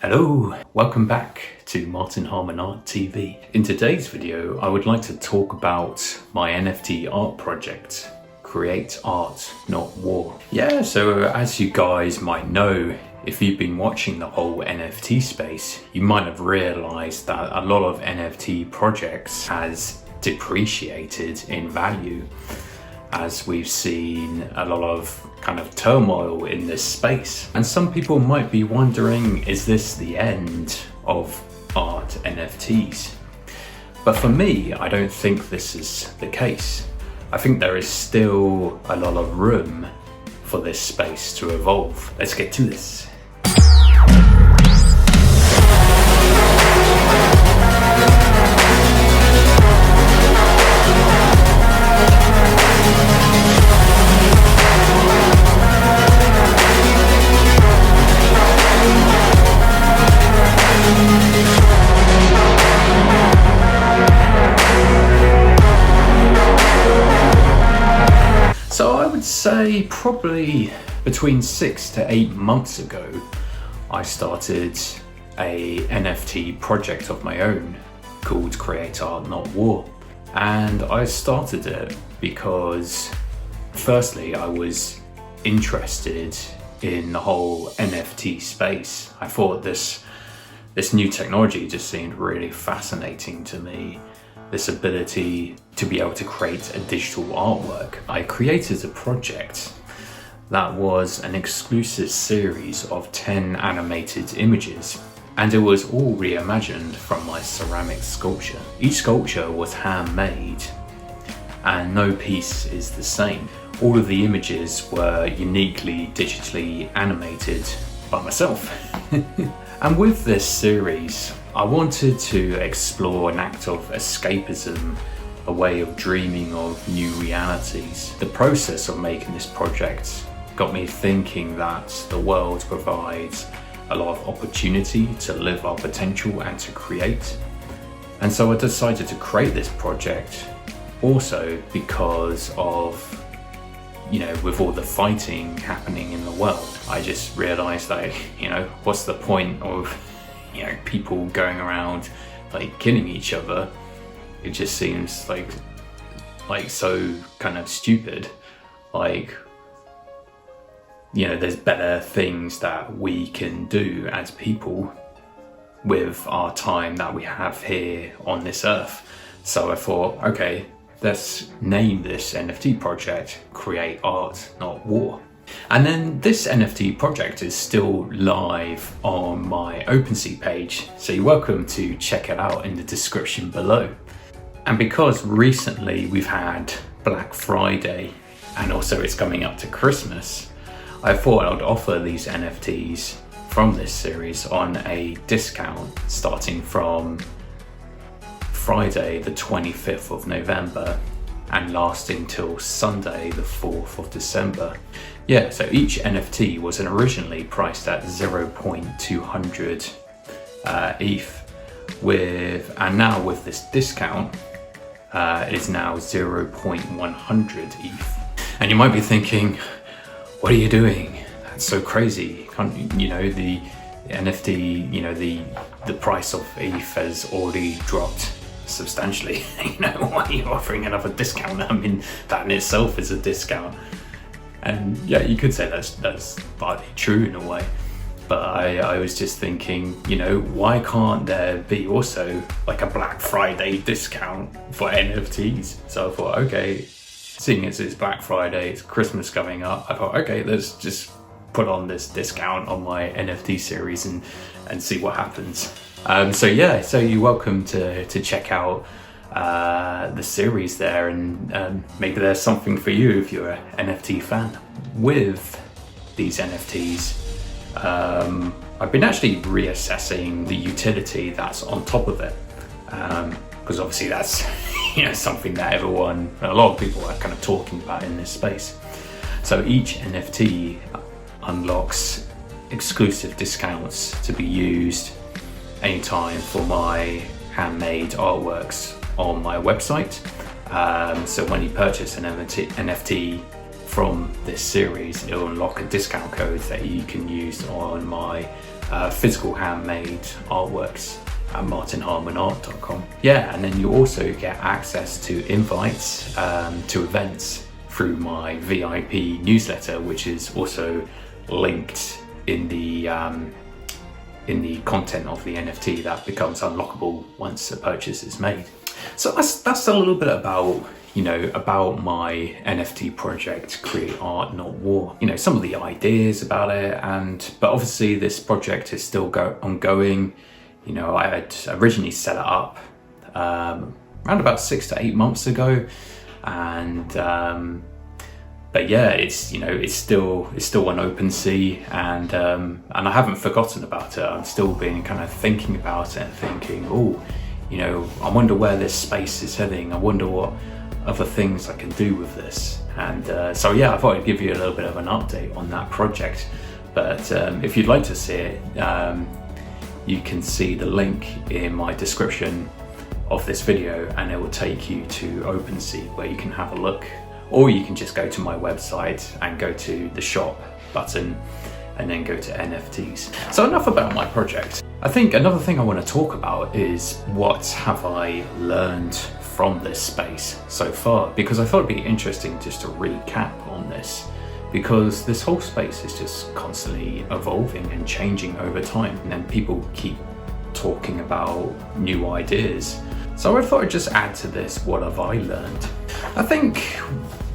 Hello, welcome back to Harman Art TV. In today's video, I would like to talk about my NFT art project, Create Art, Not War. Yeah, so as you guys might know, if you've been watching the whole NFT space, you might have realized that a lot of NFT projects has depreciated in value, as we've seen a lot of kind of turmoil in this space. And some people might be wondering, is this the end of art NFTs? But for me, I don't think this is the case. I think there is still a lot of room for this space to evolve. Let's get to this. So I would say probably between 6 to 8 months ago, I started a NFT project of my own called Create Art, Not War. And I started it because firstly, I was interested in the whole NFT space. I thought this new technology just seemed really fascinating to me. This ability to be able to create a digital artwork. I created a project that was an exclusive series of 10 animated images, and it was all reimagined from my ceramic sculpture. Each sculpture was handmade and no piece is the same. All of the images were uniquely digitally animated by myself. And with this series, I wanted to explore an act of escapism, a way of dreaming of new realities. The process of making this project got me thinking that the world provides a lot of opportunity to live our potential and to create. And so I decided to create this project also because of, with all the fighting happening in the world, I just realized that, what's the point of, people going around like killing each other? It just seems like so kind of stupid. There's better things that we can do as people with our time that we have here on this earth. So I thought, okay, let's name this NFT project Create Art, Not War. And then this NFT project is still live on my OpenSea page, so you're welcome to check it out in the description below. And because recently we've had Black Friday and also it's coming up to Christmas, I thought I'd offer these NFTs from this series on a discount starting from Friday the 25th of November and lasting till Sunday the 4th of December. Yeah, so each NFT was originally priced at 0.200 ETH, and now with this discount, it is now 0.100 ETH. And you might be thinking, what are you doing? That's so crazy. The NFT, the price of ETH has already dropped substantially. Why are you offering another discount? I mean, that in itself is a discount. And yeah, you could say that's partly true in a way. But I was just thinking, why can't there be also like a Black Friday discount for NFTs? So I thought, okay, seeing as it's Black Friday, it's Christmas coming up, I thought, okay, let's just put on this discount on my NFT series and see what happens. So you're welcome to check out the series there, and maybe there's something for you if you're an NFT fan. With these NFTs, I've been actually reassessing the utility that's on top of it, because obviously that's something that a lot of people are kind of talking about in this space. So each NFT unlocks exclusive discounts to be used anytime for my handmade artworks on my website. So when you purchase an NFT from this series, it'll unlock a discount code that you can use on my physical handmade artworks at martinharmanart.com. Yeah, and then you also get access to invites to events through my VIP newsletter, which is also linked in the content of the NFT that becomes unlockable once a purchase is made. So that's a little bit about about my NFT project, Create Art Not War. Some of the ideas about it, but obviously this project is still ongoing. I had originally set it up around about 6 to 8 months ago, and but yeah, it's still on OpenSea, and I haven't forgotten about it. I've still been kind of thinking about it and thinking, I wonder where this space is heading. I wonder what other things I can do with this. And so yeah, I thought I'd give you a little bit of an update on that project. But if you'd like to see it, you can see the link in my description of this video, and it will take you to OpenSea where you can have a look, or you can just go to my website and go to the shop button and then go to NFTs. So enough about my project. I think another thing I want to talk about is what have I learned from this space so far, because I thought it'd be interesting just to recap on this, because this whole space is just constantly evolving and changing over time, and then people keep talking about new ideas. So I thought I'd just add to this, what have I learned? I think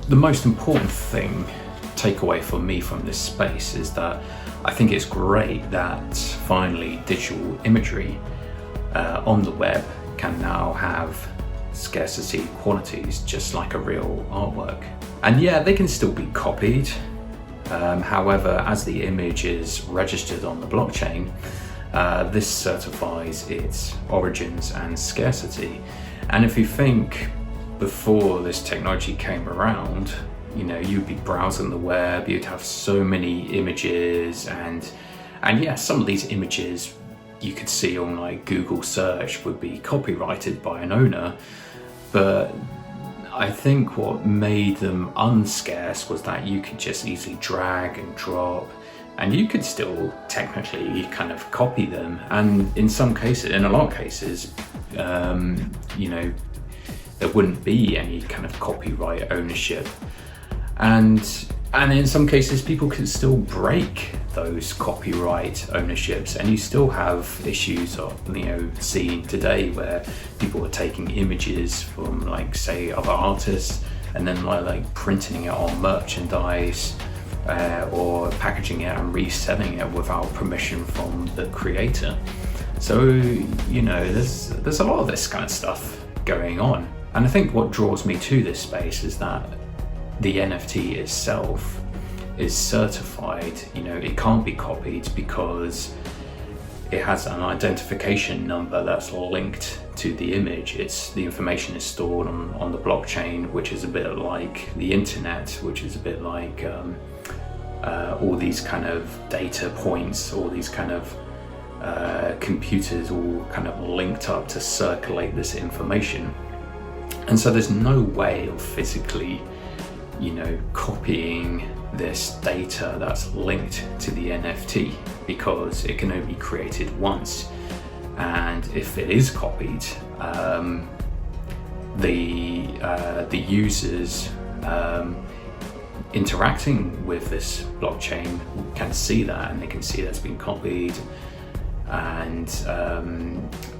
the most important takeaway for me from this space is that I think it's great that finally digital imagery on the web can now have scarcity qualities just like a real artwork. And yeah, they can still be copied. However, as the image is registered on the blockchain, this certifies its origins and scarcity. And if you think before this technology came around, you'd be browsing the web, you'd have so many images, and yeah, some of these images you could see on like Google search would be copyrighted by an owner. But I think what made them unscarce was that you could just easily drag and drop, and you could still technically kind of copy them. And in a lot of cases, there wouldn't be any kind of copyright ownership. And in some cases, people can still break those copyright ownerships, and you still have issues of seeing today where people are taking images from like say other artists and then like printing it on merchandise or packaging it and reselling it without permission from the creator. So there's a lot of this kind of stuff going on, and I think what draws me to this space is that the NFT itself is certified. It can't be copied because it has an identification number that's linked to the image. The information is stored on the blockchain, which is a bit like the internet, which is a bit like all these kind of data points, all these kind of computers all kind of linked up to circulate this information. And so there's no way of physically copying this data that's linked to the NFT, because it can only be created once. And if it is copied, the users interacting with this blockchain can see that, and they can see that's been copied, and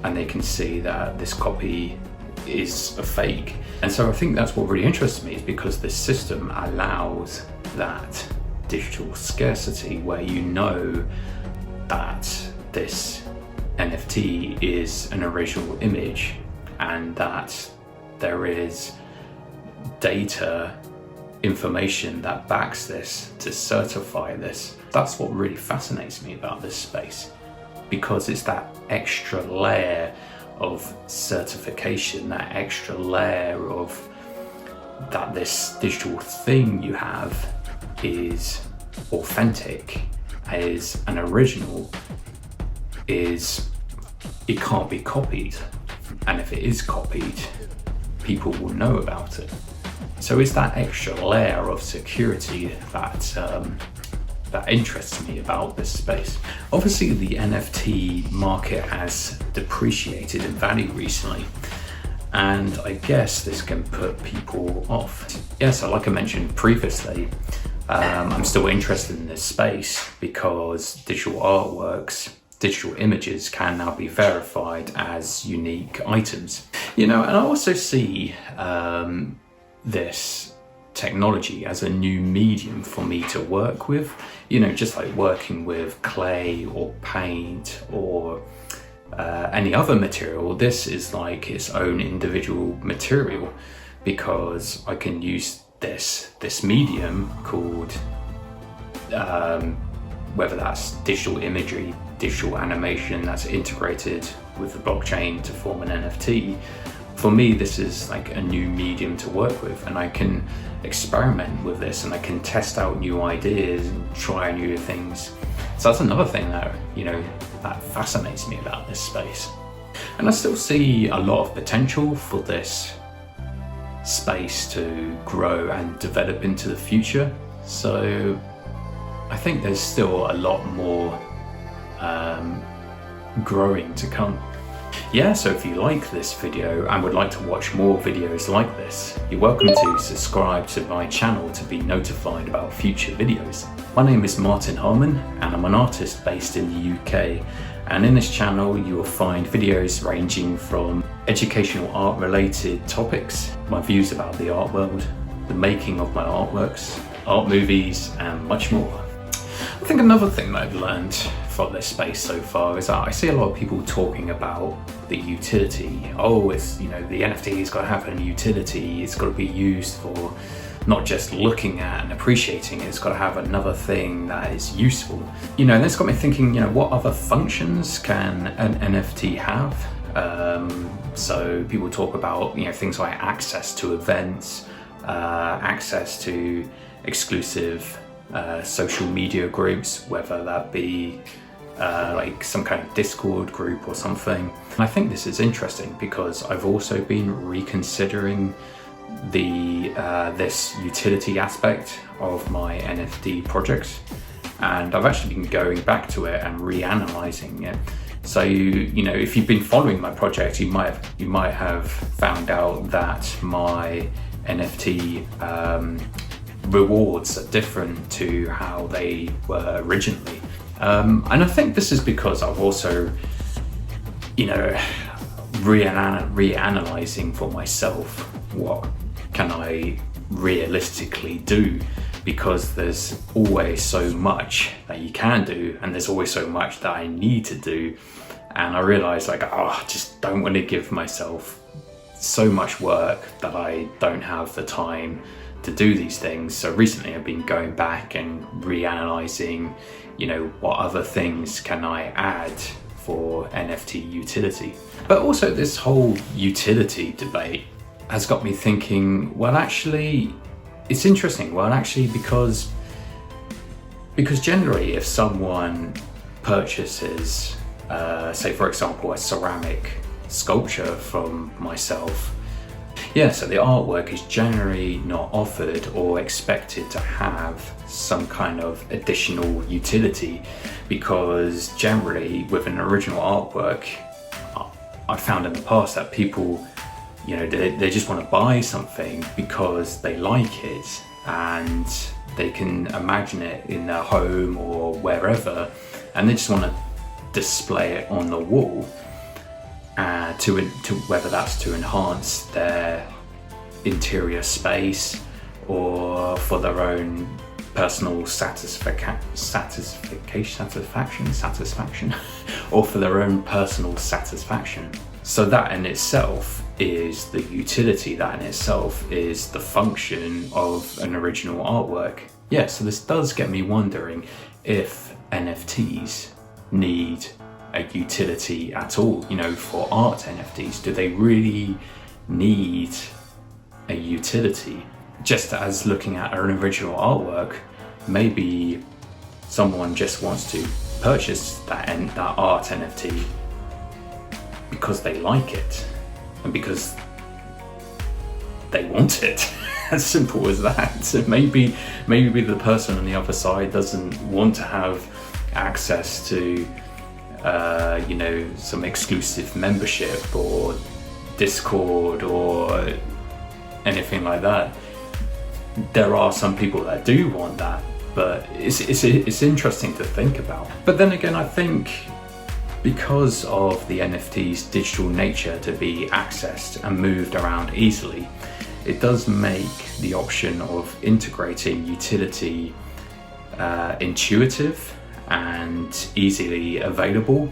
they can see that this copy is a fake. And so I think that's what really interests me, is because this system allows that digital scarcity where that this NFT is an original image, and that there is data information that backs this to certify this. That's what really fascinates me about this space, because it's that extra layer of certification, that extra layer of that this digital thing you have is authentic, is an original, it can't be copied, and if it is copied, people will know about it. So it's that extra layer of security that that interests me about this space. Obviously, the NFT market has depreciated in value recently, and I guess this can put people off. Yeah, so like I mentioned previously, I'm still interested in this space because digital artworks, digital images can now be verified as unique items. And I also see this technology as a new medium for me to work with, just like working with clay or paint or any other material. This is like its own individual material because I can use this medium called whether that's digital imagery, digital animation that's integrated with the blockchain to form an NFT. For me, this is like a new medium to work with, and I can experiment with this and I can test out new ideas and try new things. So that's another thing that, that fascinates me about this space. And I still see a lot of potential for this space to grow and develop into the future. So I think there's still a lot more growing to come. Yeah, so if you like this video and would like to watch more videos like this, you're welcome to subscribe to my channel to be notified about future videos. My name is Martin Harman and I'm an artist based in the UK, and in this channel you will find videos ranging from educational art related topics, my views about the art world, the making of my artworks, art movies and much more. I think another thing that I've learned from this space so far is that I see a lot of people talking about the utility. Oh, it's, the NFT's got to have a utility, it's got to be used for not just looking at and appreciating it, it's got to have another thing that is useful. And this got me thinking, what other functions can an NFT have? So people talk about, things like access to events, access to exclusive social media groups, whether that be like some kind of Discord group or something. And I think this is interesting because I've also been reconsidering this utility aspect of my NFT project, and I've actually been going back to it and reanalyzing it. So if you've been following my project, you might have found out that my NFT rewards are different to how they were originally. And I think this is because I've also, reanalyzing for myself what can I realistically do, because there's always so much that you can do and there's always so much that I need to do. And I realized I just don't want to give myself so much work that I don't have the time to do these things. So recently I've been going back and reanalyzing, what other things can I add for NFT utility. But also this whole utility debate has got me thinking, well, actually, it's interesting. Well, actually, because generally if someone purchases, say for example, a ceramic sculpture from myself, so the artwork is generally not offered or expected to have some kind of additional utility, because generally with an original artwork, I've found in the past that people, they just want to buy something because they like it and they can imagine it in their home or wherever, and they just want to display it on the wall. To whether that's to enhance their interior space or for their own personal satisfaction, or for their own personal satisfaction. So that in itself is the utility, that in itself is the function of an original artwork. So this does get me wondering if NFTs need a utility at all, for art NFTs. Do they really need a utility? Just as looking at an original artwork, maybe someone just wants to purchase that art NFT because they like it and because they want it. as simple as that. So maybe the person on the other side doesn't want to have access to some exclusive membership or Discord or anything like that. There are some people that do want that, but it's interesting to think about. But then again, I think because of the NFT's digital nature to be accessed and moved around easily, it does make the option of integrating utility intuitive and easily available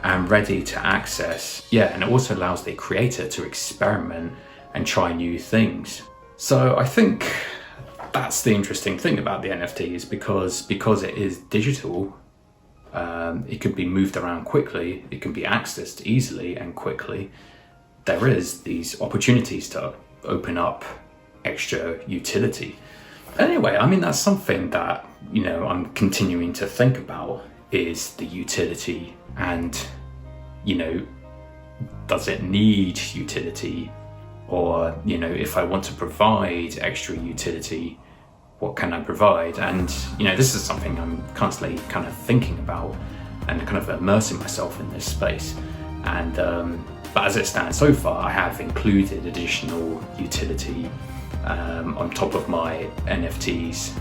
and ready to access. And it also allows the creator to experiment and try new things. So I think that's the interesting thing about the NFTs, because it is digital. It can be moved around quickly, it can be accessed easily and quickly. There is these opportunities to open up extra utility. Anyway, I mean, that's something that, I'm continuing to think about, is the utility, and, does it need utility? Or, if I want to provide extra utility, what can I provide? And, this is something I'm constantly kind of thinking about and kind of immersing myself in this space. And, but as it stands so far, I have included additional utility on top of my NFTs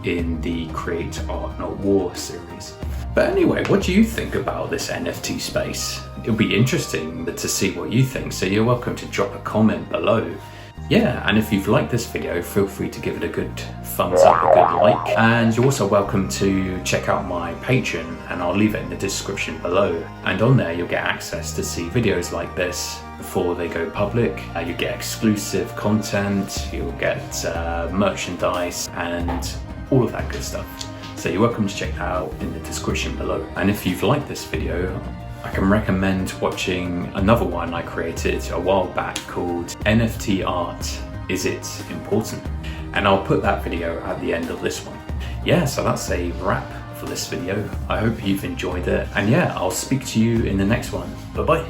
in the Create Art Not War series. But anyway, what do you think about this NFT space? It'll be interesting to see what you think, so you're welcome to drop a comment below. And if you've liked this video, feel free to give it a good thumbs up, a good like. And you're also welcome to check out my Patreon, and I'll leave it in the description below. And on there, you'll get access to see videos like this before they go public. You get exclusive content, you'll get merchandise, and all of that good stuff. So you're welcome to check that out in the description below. And if you've liked this video, I can recommend watching another one I created a while back called NFT Art, Is It Important? And I'll put that video at the end of this one. So that's a wrap for this video. I hope you've enjoyed it. And I'll speak to you in the next one. Bye-bye.